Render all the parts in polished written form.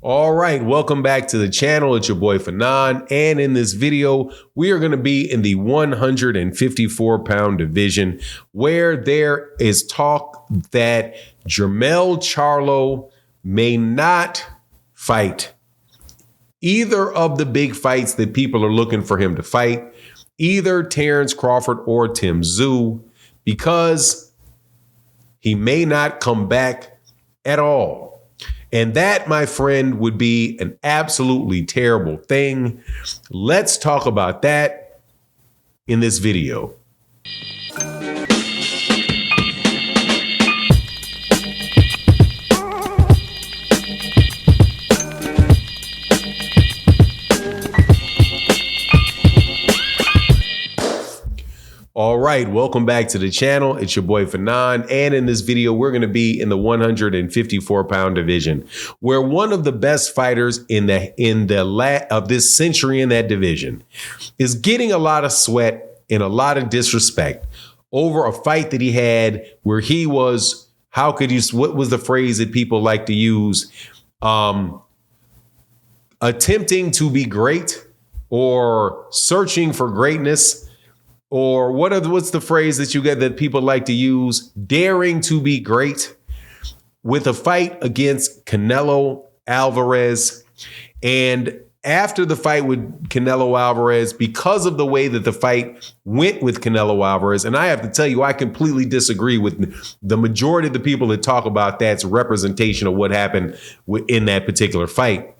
All right, welcome back to the channel. It's your boy Fanon, and in this video, we are going to be in the 154-pound division, where there is talk that Jermell Charlo may not fight either of the big fights that people are looking for him to fight, either Terence Crawford or Tszyu, because he may not come back at all. And that, my friend, would be an absolutely terrible thing. Let's talk about that in this video. All right, welcome back to the channel. It's your boy Fanon, and in this video, we're going to be in the 154-pound division, where one of the best fighters of this century in that division is getting a lot of sweat and a lot of disrespect over a fight that he had where he was, what was the phrase that people like to use? Attempting to be great or searching for greatness. Or what's the phrase that you get that people like to use? Daring to be great, with a fight against Canelo Alvarez. And after the fight with Canelo Alvarez, because of the way that the fight went with Canelo Alvarez, and I have to tell you, I completely disagree with the majority of the people that talk about that's representation of what happened in that particular fight.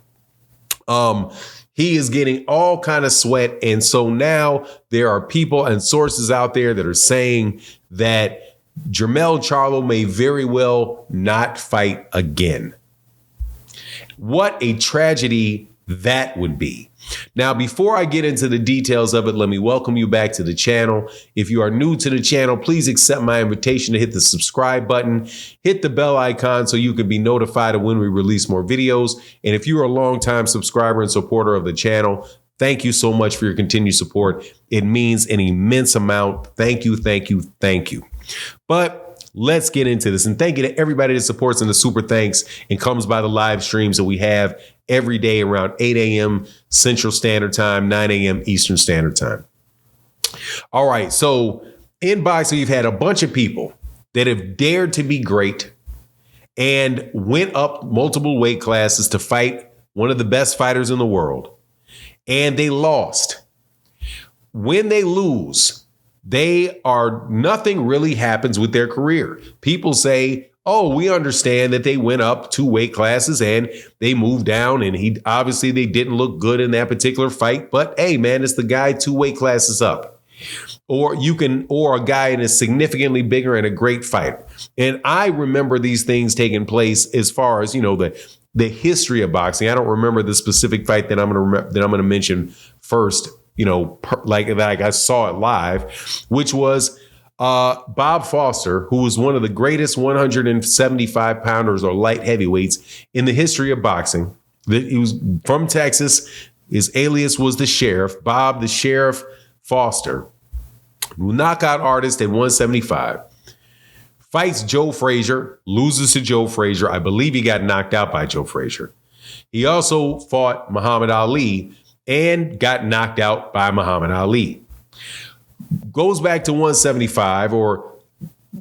He is getting all kind of sweat. And so now there are people and sources out there that are saying that Jermell Charlo may very well not fight again. What a tragedy that would be. Now, before I get into the details of it, let me welcome you back to the channel. If you are new to the channel, please accept my invitation to hit the subscribe button, hit the bell icon so you can be notified of when we release more videos. And if you're a longtime subscriber and supporter of the channel, thank you so much for your continued support. It means an immense amount. Thank you, thank you, thank you. But let's get into this. And thank you to everybody that supports in the super thanks and comes by the live streams that we have every day around 8 a.m. Central Standard Time, 9 a.m. Eastern Standard Time. All right. So in boxing, you've had a bunch of people that have dared to be great and went up multiple weight classes to fight one of the best fighters in the world. And they lost. When they lose, nothing really happens with their career. People say, oh, we understand that they went up 2 weight classes and they moved down, and they didn't look good in that particular fight. But hey, man, it's the guy 2 weight classes up. Or a guy that is significantly bigger and a great fighter. And I remember these things taking place as far as, the history of boxing. I don't remember the specific fight that I'm going to mention first, like I saw it live, which was Bob Foster, who was one of the greatest 175 pounders or light heavyweights in the history of boxing. He was from Texas. His alias was the Sheriff, Bob the Sheriff Foster, knockout artist at 175. Fights Joe Frazier, loses to Joe Frazier. I believe he got knocked out by Joe Frazier. He also fought Muhammad Ali and got knocked out by Muhammad Ali. Goes back to 175,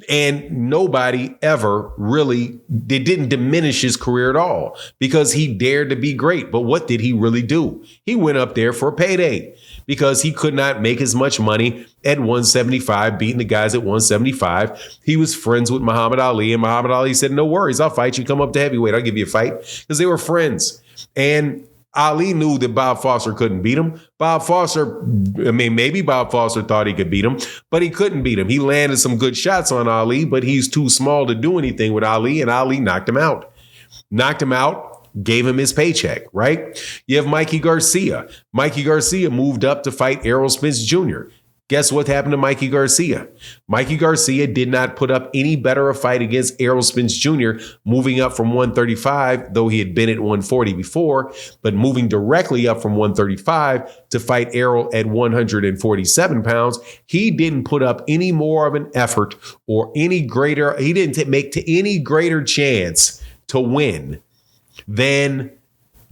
and nobody ever really, they didn't diminish his career at all because he dared to be great. But what did he really do? He went up there for a payday because he could not make as much money at 175, beating the guys at 175. He was friends with Muhammad Ali, and Muhammad Ali said, no worries, I'll fight you. Come up to heavyweight. I'll give you a fight, because they were friends. And Ali knew that Bob Foster couldn't beat him. Maybe Bob Foster thought he could beat him, but he couldn't beat him. He landed some good shots on Ali, but he's too small to do anything with Ali, and Ali knocked him out. Gave him his paycheck, right? You have Mikey Garcia. Mikey Garcia moved up to fight Errol Spence Jr. Guess what happened to Mikey Garcia? Mikey Garcia did not put up any better a fight against Errol Spence Jr., moving up from 135, though he had been at 140 before, but moving directly up from 135 to fight Errol at 147 pounds. He didn't put up any more of an effort or any greater, he didn't make to any greater chance to win than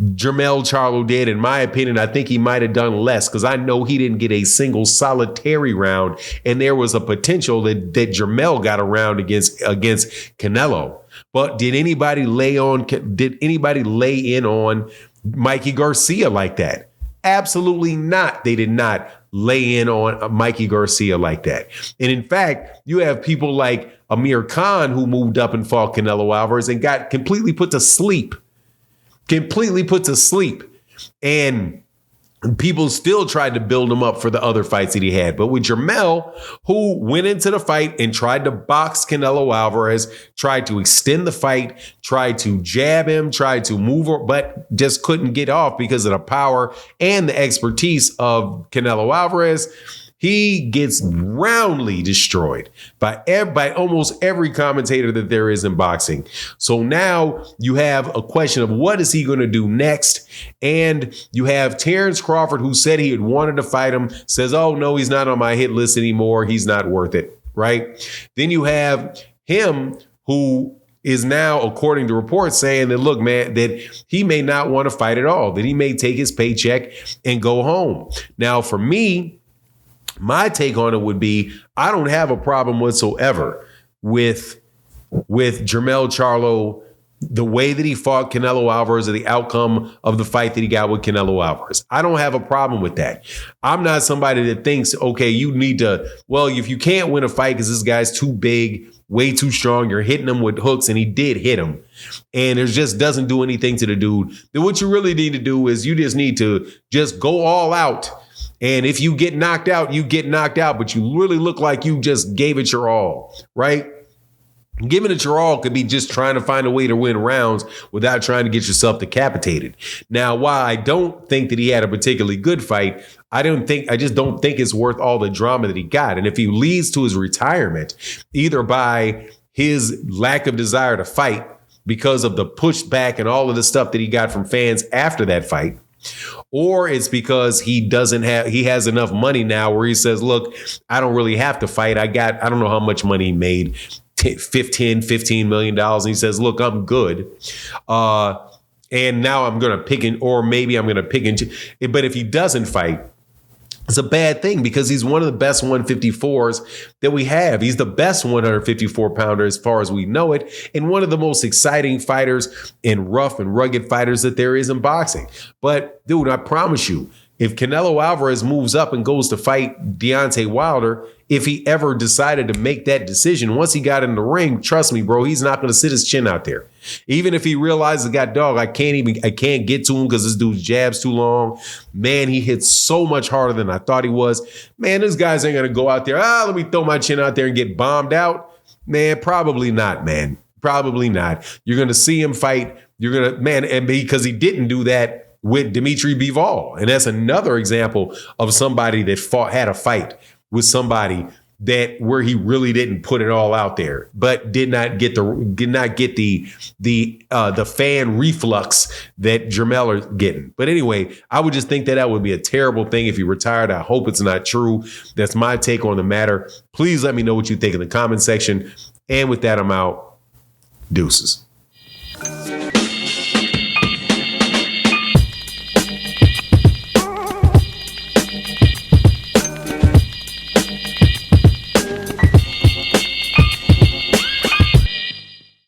Jermell Charlo did. In my opinion, I think he might have done less because I know he didn't get a single solitary round, and there was a potential that Jermell got a round against Canelo. But did anybody lay in on Mikey Garcia like that? Absolutely not. They did not lay in on Mikey Garcia like that. And in fact, you have people like Amir Khan who moved up and fought Canelo Alvarez and got completely put to sleep. And people still tried to build him up for the other fights that he had. But with Jermell, who went into the fight and tried to box Canelo Alvarez, tried to extend the fight, tried to jab him, tried to move, but just couldn't get off because of the power and the expertise of Canelo Alvarez, he gets roundly destroyed by almost every commentator that there is in boxing. So now you have a question of what is he going to do next? And you have Terence Crawford, who said he had wanted to fight him, says, oh, no, he's not on my hit list anymore. He's not worth it, right? Then you have him who is now, according to reports, saying that, look, man, that he may not want to fight at all, that he may take his paycheck and go home. Now, for me, my take on it would be, I don't have a problem whatsoever with Jermell Charlo, the way that he fought Canelo Alvarez, or the outcome of the fight that he got with Canelo Alvarez. I don't have a problem with that. I'm not somebody that thinks, okay, you need to, well, if you can't win a fight because this guy's too big, way too strong, you're hitting him with hooks, and he did hit him, and it just doesn't do anything to the dude. Then what you really need to do is you just need to just go all out. And if you get knocked out, you get knocked out, but you really look like you just gave it your all, right? Giving it your all could be just trying to find a way to win rounds without trying to get yourself decapitated. Now, while I don't think that he had a particularly good fight, I just don't think it's worth all the drama that he got. And if he leads to his retirement, either by his lack of desire to fight because of the pushback and all of the stuff that he got from fans after that fight, or it's because he has enough money now where he says, look, I don't really have to fight. I don't know how much money he made, $15 million. And he says, look, I'm good. And now I'm going to pick but if he doesn't fight, it's a bad thing because he's one of the best 154s that we have. He's the best 154 pounder as far as we know it, and one of the most exciting fighters and rough and rugged fighters that there is in boxing. But dude, I promise you, if Canelo Alvarez moves up and goes to fight Deontay Wilder, if he ever decided to make that decision, once he got in the ring, trust me, bro, he's not going to sit his chin out there. Even if he realizes, God, dog, I can't get to him because this dude's jab's too long. Man, he hits so much harder than I thought he was. Man, these guys ain't going to go out there. Let me throw my chin out there and get bombed out. Man, probably not, man. Probably not. You're going to see him fight. And because he didn't do that with Dimitri Bivol. And that's another example of somebody that had a fight with somebody where he really didn't put it all out there, but did not get the fan reflux that Jermell are getting. But anyway, I would just think that would be a terrible thing if he retired. I hope it's not true. That's my take on the matter. Please let me know what you think in the comment section. And with that, I'm out. Deuces.